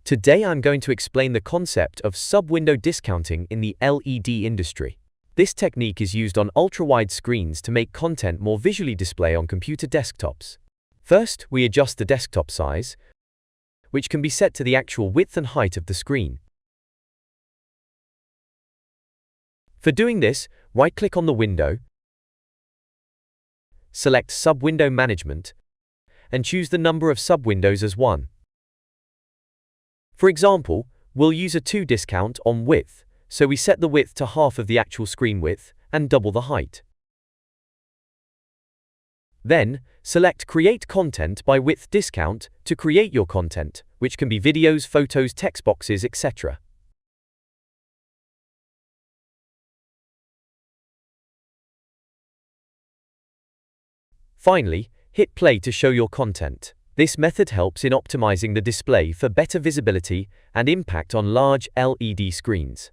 Today I'm going to explain the concept of sub-window discounting in the LED industry. This technique is used on ultra-wide screens to make content more visually display on computer desktops. First, we adjust the desktop size, which can be set to the actual width and height of the screen. For doing this, right-click on the window, select Sub-Window Management, and choose the number of sub-windows as 1. For example, we'll use a 2 discount on width, so we set the width to half of the actual screen width and double the height. Then, select Create Content by Width Discount to create your content, which can be videos, photos, text boxes, etc. Finally, hit play to show your content. This method helps in optimizing the display for better visibility and impact on large LED screens.